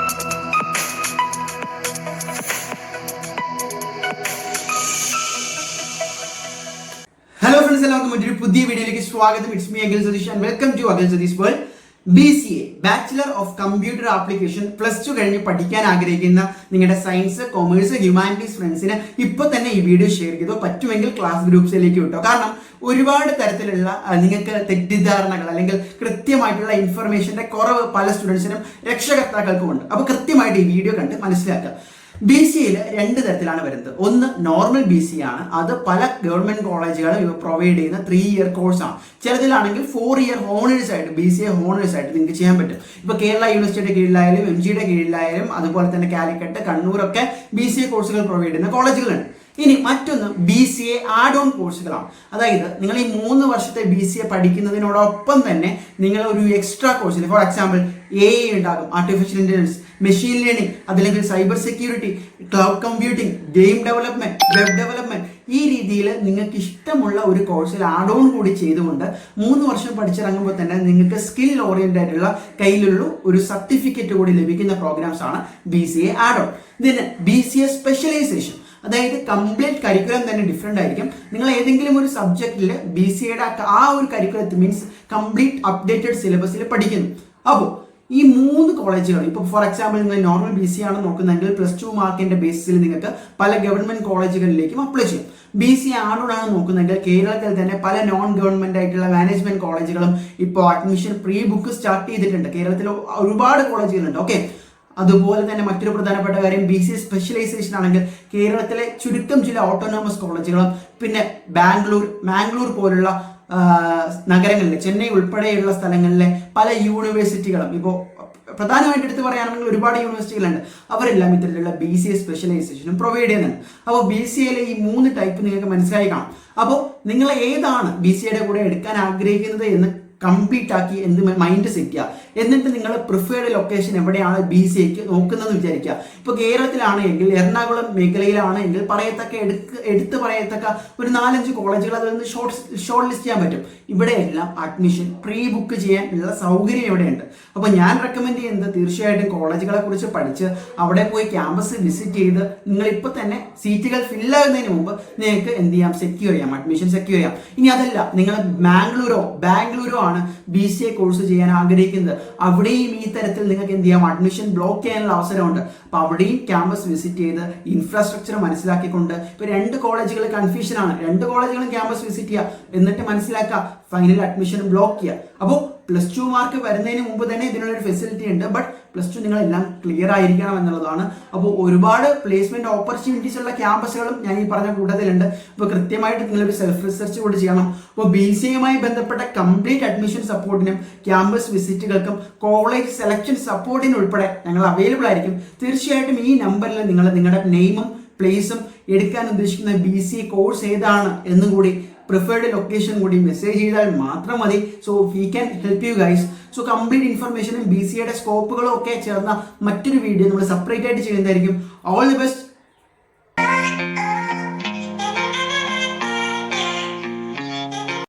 Hello friends, എല്ലാവർക്കും മറ്റൊരു പുതിയ വീഡിയോയിലേക്ക് സ്വാഗതം. It's me Akhil Satheesh and welcome to Akhil Satheesh world. BCA bachelor of computer application +2 കഴിഞ്ഞ് പഠിക്കാൻ ആഗ്രഹിക്കുന്ന നിങ്ങളുടെ സയൻസ്, കൊമേഴ്സ്, ഹ്യൂമാനിറ്റീസ് ഫ്രണ്ട്സിന് ഇപ്പോൾ തന്നെ ഈ വീഡിയോ ഷെയർ ചെയ്തോ, പറ്റുമെങ്കിൽ ക്ലാസ് ഗ്രൂപ്പ്സിലേക്ക് വിട്ടോ. കാരണം ഒരുപാട് തരത്തിലുള്ള നിങ്ങൾക്ക് തെറ്റിദ്ധാരണകൾ അല്ലെങ്കിൽ കൃത്യമായിട്ടുള്ള ഇൻഫർമേഷന്റെ കുറവ് പല സ്റ്റുഡൻസിനും രക്ഷകർത്താക്കൾക്കും ഉണ്ട്. അപ്പോൾ കൃത്യമായിട്ട് ഈ വീഡിയോ കണ്ട് മനസ്സിലാക്കുക. BCAയിൽ 2 തരത്തിലാണ് വരുന്നത്. ഒന്ന് നോർമൽ BCA ആണ്. അത് പല ഗവൺമെന്റ് കോളേജുകളും പ്രൊവൈഡ് ചെയ്യുന്ന 3 ഇയർ കോഴ്സാണ്. ചിലതിലാണെങ്കിൽ 4 ഇയർ ഹോണേഴ്സ് ആയിട്ട് BCA ഹോണേഴ്സ് ആയിട്ട് നിങ്ങൾക്ക് ചെയ്യാൻ പറ്റും. ഇപ്പോൾ കേരള യൂണിവേഴ്സിറ്റിയുടെ കീഴിലായാലും MGയുടെ കീഴിലായാലും അതുപോലെ തന്നെ കാലിക്കറ്റ്, കണ്ണൂരൊക്കെ BCA കോഴ്സുകൾ പ്രൊവൈഡ് ചെയ്യുന്ന കോളേജുകളുണ്ട്. ഇനി മറ്റൊന്ന് BCA ആഡ് ഓൺ കോഴ്സുകളാണ്. അതായത് നിങ്ങൾ ഈ 3 വർഷത്തെ BCA പഠിക്കുന്നതിനോടൊപ്പം തന്നെ നിങ്ങൾ ഒരു എക്സ്ട്രാ കോഴ്സിൽ, ഫോർ എക്സാമ്പിൾ AI ഉണ്ടാകും, ആർട്ടിഫിഷ്യൽ ഇന്റലിജൻസ്, മെഷീൻ ലേണിംഗ്, അതല്ലെങ്കിൽ cyber security, cloud computing, game development, web development, ഈ രീതിയിൽ നിങ്ങൾക്ക് ഇഷ്ടമുള്ള ഒരു കോഴ്സിൽ ആഡ് ഓൺ കൂടി ചെയ്തുകൊണ്ട് 3 വർഷം പഠിച്ചിറങ്ങുമ്പോൾ തന്നെ നിങ്ങൾക്ക് സ്കിൽ ഓറിയന്റഡ് ആയിട്ടുള്ള കയ്യിലുള്ള ഒരു സർട്ടിഫിക്കറ്റ് കൂടി ലഭിക്കുന്ന പ്രോഗ്രാംസ് ആണ് BCA ആഡ് ഓൺ. ഇതിന് BCA സ്പെഷ്യലൈസേഷൻ, അതായത് കംപ്ലീറ്റ് കരിക്കുലം തന്നെ ഡിഫറെന്റ് ആയിരിക്കും. നിങ്ങൾ ഏതെങ്കിലും ഒരു സബ്ജക്റ്റിൽ BCAയുടെ ആ ഒരു കരിക്കുലത്തിൽ മീൻസ് കംപ്ലീറ്റ് അപ്ഡേറ്റഡ് സിലബസിൽ പഠിക്കുന്നു. അപ്പോൾ ഈ 3 കോളേജുകൾ, ഇപ്പോൾ ഫോർ എക്സാമ്പിൾ നിങ്ങൾ നോർമൽ BCA ആണ് നോക്കുന്നതെങ്കിൽ +2 മാർക്കിന്റെ ബേസിസിൽ നിങ്ങൾക്ക് പല ഗവൺമെന്റ് കോളേജുകളിലേക്കും അപ്ലൈ ചെയ്യും. BCA ആണോടാണ് നോക്കുന്നതെങ്കിൽ കേരളത്തിൽ തന്നെ പല നോൺ ഗവൺമെന്റ് ആയിട്ടുള്ള മാനേജ്മെന്റ് കോളേജുകളും ഇപ്പോൾ അഡ്മിഷൻ പ്രീ ബുക്ക് സ്റ്റാർട്ട് ചെയ്തിട്ടുണ്ട്. കേരളത്തിൽ ഒരുപാട് കോളേജുകളുണ്ട്. ഓക്കെ, അതുപോലെ തന്നെ മറ്റൊരു പ്രധാനപ്പെട്ട കാര്യം BCA സ്പെഷ്യലൈസേഷൻ ആണെങ്കിൽ കേരളത്തിലെ ചുരുക്കം ചില ഓട്ടോണോമസ് കോളേജുകളും പിന്നെ മാംഗ്ലൂർ പോലുള്ള നഗരങ്ങളിലെ, ചെന്നൈ ഉൾപ്പെടെയുള്ള സ്ഥലങ്ങളിലെ പല യൂണിവേഴ്സിറ്റികളും, ഇപ്പോൾ പ്രധാനമായിട്ട് എടുത്ത് പറയുകയാണെങ്കിൽ ഒരുപാട് യൂണിവേഴ്സിറ്റികളുണ്ട്. അവരെല്ലാം ഇത്തരത്തിലുള്ള BCA സ്പെഷ്യലൈസേഷനും പ്രൊവൈഡ് ചെയ്യുന്നുണ്ട്. അപ്പോൾ BCAയിലെ ഈ 3 ടൈപ്പ് നിങ്ങൾക്ക് മനസ്സിലായി കാണാം. അപ്പോൾ നിങ്ങൾ ഏതാണ് BCAയുടെ കൂടെ എടുക്കാൻ ആഗ്രഹിക്കുന്നത് എന്ന് കംപ്ലീറ്റ് ആക്കി മൈൻഡ് സെറ്റ് ചെയ്യുക. എന്നിട്ട് നിങ്ങൾ പ്രിഫേർഡ് ലൊക്കേഷൻ എവിടെയാണ് BCAക്ക് നോക്കുന്നത് വിചാരിക്കുക. ഇപ്പോൾ കേരളത്തിലാണ് എങ്കിൽ, എറണാകുളം മേഖലയിലാണ് എങ്കിൽ എടുത്ത് പറയത്തക്ക ഒരു 4-5 കോളേജുകൾ അതിൽ നിന്ന് ഷോർട്ട് ലിസ്റ്റ് ചെയ്യാൻ പറ്റും. ഇവിടെയെല്ലാം അഡ്മിഷൻ പ്രീ ബുക്ക് ചെയ്യാനുള്ള സൗകര്യം ഇവിടെയുണ്ട്. അപ്പോൾ ഞാൻ റെക്കമെൻഡ് ചെയ്യുന്നത് തീർച്ചയായിട്ടും കോളേജുകളെ കുറിച്ച് പഠിച്ച് അവിടെ പോയി ക്യാമ്പസ് വിസിറ്റ് ചെയ്ത് നിങ്ങൾ ഇപ്പോൾ തന്നെ സീറ്റുകൾ ഫില്ലാകുന്നതിന് മുമ്പ് നിങ്ങൾക്ക് എന്ത് ചെയ്യാം, സെക്യൂർ ചെയ്യാം, അഡ്മിഷൻ സെക്യൂർ ചെയ്യാം. ഇനി അതല്ല, നിങ്ങൾ ബാംഗ്ലൂരോ ആണ് BCA കോഴ്സ് ചെയ്യാൻ ആഗ്രഹിക്കുന്നത്, അവിടെയും ഈ തരത്തിൽ നിങ്ങൾക്ക് എന്ത് ചെയ്യാം, അഡ്മിഷൻ ബ്ലോക്ക് ചെയ്യാനുള്ള അവസരമുണ്ട്. അപ്പൊ അവിടെയും ക്യാമ്പസ് വിസിറ്റ് ചെയ്ത് ഇൻഫ്രാസ്ട്രക്ചർ മനസ്സിലാക്കിക്കൊണ്ട്, ഇപ്പൊ 2 കോളേജുകൾ കൺഫ്യൂഷൻ ആണ്, 2 കോളേജുകളും ക്യാമ്പസ് വിസിറ്റ് ചെയ്യുക, എന്നിട്ട് മനസ്സിലാക്കുക, ഫൈനൽ അഡ്മിഷൻ ബ്ലോക്ക് ചെയ്യുക. അപ്പോൾ +2 മാർക്ക് വരുന്നതിന് മുമ്പ് തന്നെ ഇതിനുള്ളൊരു ഫെസിലിറ്റി ഉണ്ട്. ബട്ട് +2 നിങ്ങളെല്ലാം ക്ലിയർ ആയിരിക്കണം എന്നുള്ളതാണ്. അപ്പോൾ ഒരുപാട് പ്ലേസ്മെന്റ് ഓപ്പർച്യൂണിറ്റീസ് ഉള്ള ക്യാമ്പസുകളും ഞാൻ ഈ പറഞ്ഞ കൂട്ടത്തിലുണ്ട്. അപ്പോൾ കൃത്യമായിട്ട് നിങ്ങളൊരു സെൽഫ് റിസർച്ച് കൂടി ചെയ്യണം. അപ്പോൾ BCAയുമായി ബന്ധപ്പെട്ട കംപ്ലീറ്റ് അഡ്മിഷൻ സപ്പോർട്ടിനും ക്യാമ്പസ് വിസിറ്റുകൾക്കും കോളേജ് സെലക്ഷൻ സപ്പോർട്ടിനും ഉൾപ്പെടെ ഞങ്ങൾ അവൈലബിൾ ആയിരിക്കും. തീർച്ചയായിട്ടും ഈ നമ്പറിൽ നിങ്ങൾ നിങ്ങളുടെ നെയിമും പ്ലേസും എടുക്കാൻ ഉദ്ദേശിക്കുന്ന BCA കോഴ്സ് ഏതാണ് എന്നും കൂടി പ്രിഫേർഡ് ലൊക്കേഷൻ കൂടി മെസ്സേജ് ചെയ്താൽ മാത്രം മതി. So we can help you guys. So complete ഇൻഫർമേഷനും BCAയുടെ സ്കോപ്പുകളും ഒക്കെ ചേർന്ന മറ്റൊരു വീഡിയോ നമ്മൾ സെപ്പറേറ്റ് ആയിട്ട് ചെയ്യുന്നതായിരിക്കും. All the best.